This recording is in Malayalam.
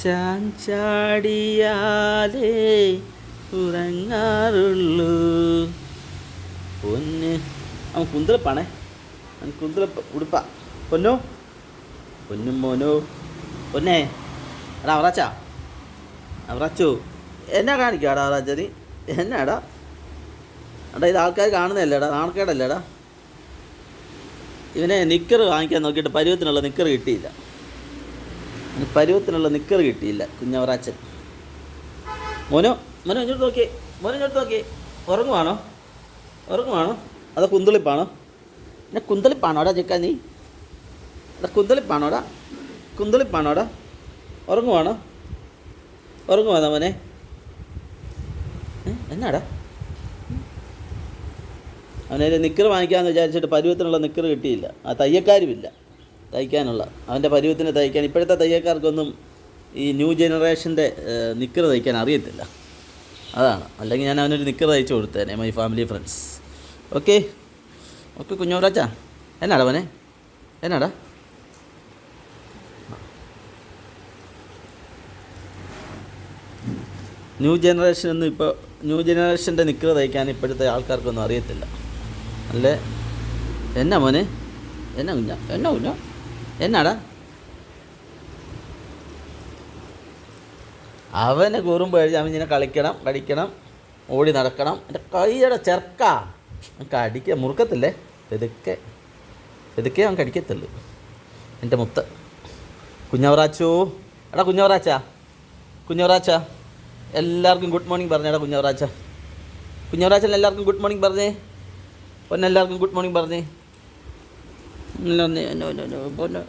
ചാഞ്ചാടിയാലേ ഉറങ്ങാറുള്ളൂ. പൊന്ന് അവൻ കുന്തളിപ്പാണേ, അവൻ കുന്തളിപ്പ് ഉടുപ്പാ. പൊന്നോ പൊന്നും മോനോ പൊന്നേ. എടാ അവറാച്ചാ, അവറാച്ചോ എന്നാ കാണിക്കാടാ അവറാച്ച നീ? എന്നാടാ എടാ ഇത് ആൾക്കാർ കാണുന്നതല്ലേടാ, നാണക്കേടല്ലേടാ? ഇവനെ നിക്കർ വാങ്ങിക്കാൻ നോക്കിയിട്ട് പരുവത്തിനുള്ള നിക്കർ കിട്ടിയില്ല. പരുവത്തിനുള്ള നിക്കർ കിട്ടിയില്ല കുഞ്ഞവറാച്ചൻ. മോനോ മോനോ ഇങ്ങോട്ട് നോക്കിയേ, മോനോ ഇങ്ങോട്ട് നോക്കിയേ. ഉറങ്ങുവാണോ അതോ കുന്തളിപ്പാണോ? എന്നെ കുന്തളിപ്പാണോടാ ചെക്കാ നീ? എടാ കുന്തളിപ്പാണോടാ? ഉറങ്ങുവാണോ മോനെ? എന്നാടാ അവനെ നിക്കർ വാങ്ങിക്കാമെന്ന് വിചാരിച്ചിട്ട് പരുവത്തിനുള്ള നിക്കർ കിട്ടിയില്ല. ആ തയ്യക്കാരുമില്ല തയ്ക്കാനുള്ള, അവൻ്റെ പരുവത്തിന് തയ്ക്കാൻ. ഇപ്പോഴത്തെ തയ്യക്കാർക്കൊന്നും ഈ ന്യൂ ജനറേഷൻ്റെ നിക്കർ തയ്ക്കാൻ അറിയത്തില്ല, അതാണ്. അല്ലെങ്കിൽ ഞാൻ അവനൊരു നിക്കർ തയ്ച്ചു കൊടുത്തേനെ, മൈ ഫാമിലി ഫ്രണ്ട്സ്. ഓക്കെ കുഞ്ഞോറാച്ചാ, എന്നാടാ മോനെ? എന്നാടാ ന്യൂ ജനറേഷൻ്റെ നിക്കർ തയ്ക്കാൻ ഇപ്പോഴത്തെ ആൾക്കാർക്കൊന്നും അറിയത്തില്ല അല്ലേ? എന്നാ മോനെ? എന്നാ കുഞ്ഞ എന്നാടാ? അവനെ കൂറുമ്പോൾ കഴിഞ്ഞ് അവൻ ഇങ്ങനെ കളിക്കണം, ഓടി നടക്കണം. എൻ്റെ കൈയുടെ ചെറുക്ക അവൻ മുറുക്കത്തില്ലേ? പെതുക്കെ അവൻ കടിക്കത്തുള്ളൂ. എൻ്റെ മുത്ത് കുഞ്ഞവറാച്ചോ. എടാ കുഞ്ഞവറാച്ച എല്ലാവർക്കും ഗുഡ് മോർണിംഗ് പറഞ്ഞേടാ. കുഞ്ഞവറാച്ചൻ എല്ലാവർക്കും ഗുഡ് മോർണിംഗ് പറഞ്ഞേ. പൊന്നെല്ലാവർക്കും ഗുഡ് മോർണിംഗ് പറഞ്ഞേ. പൊന്നെ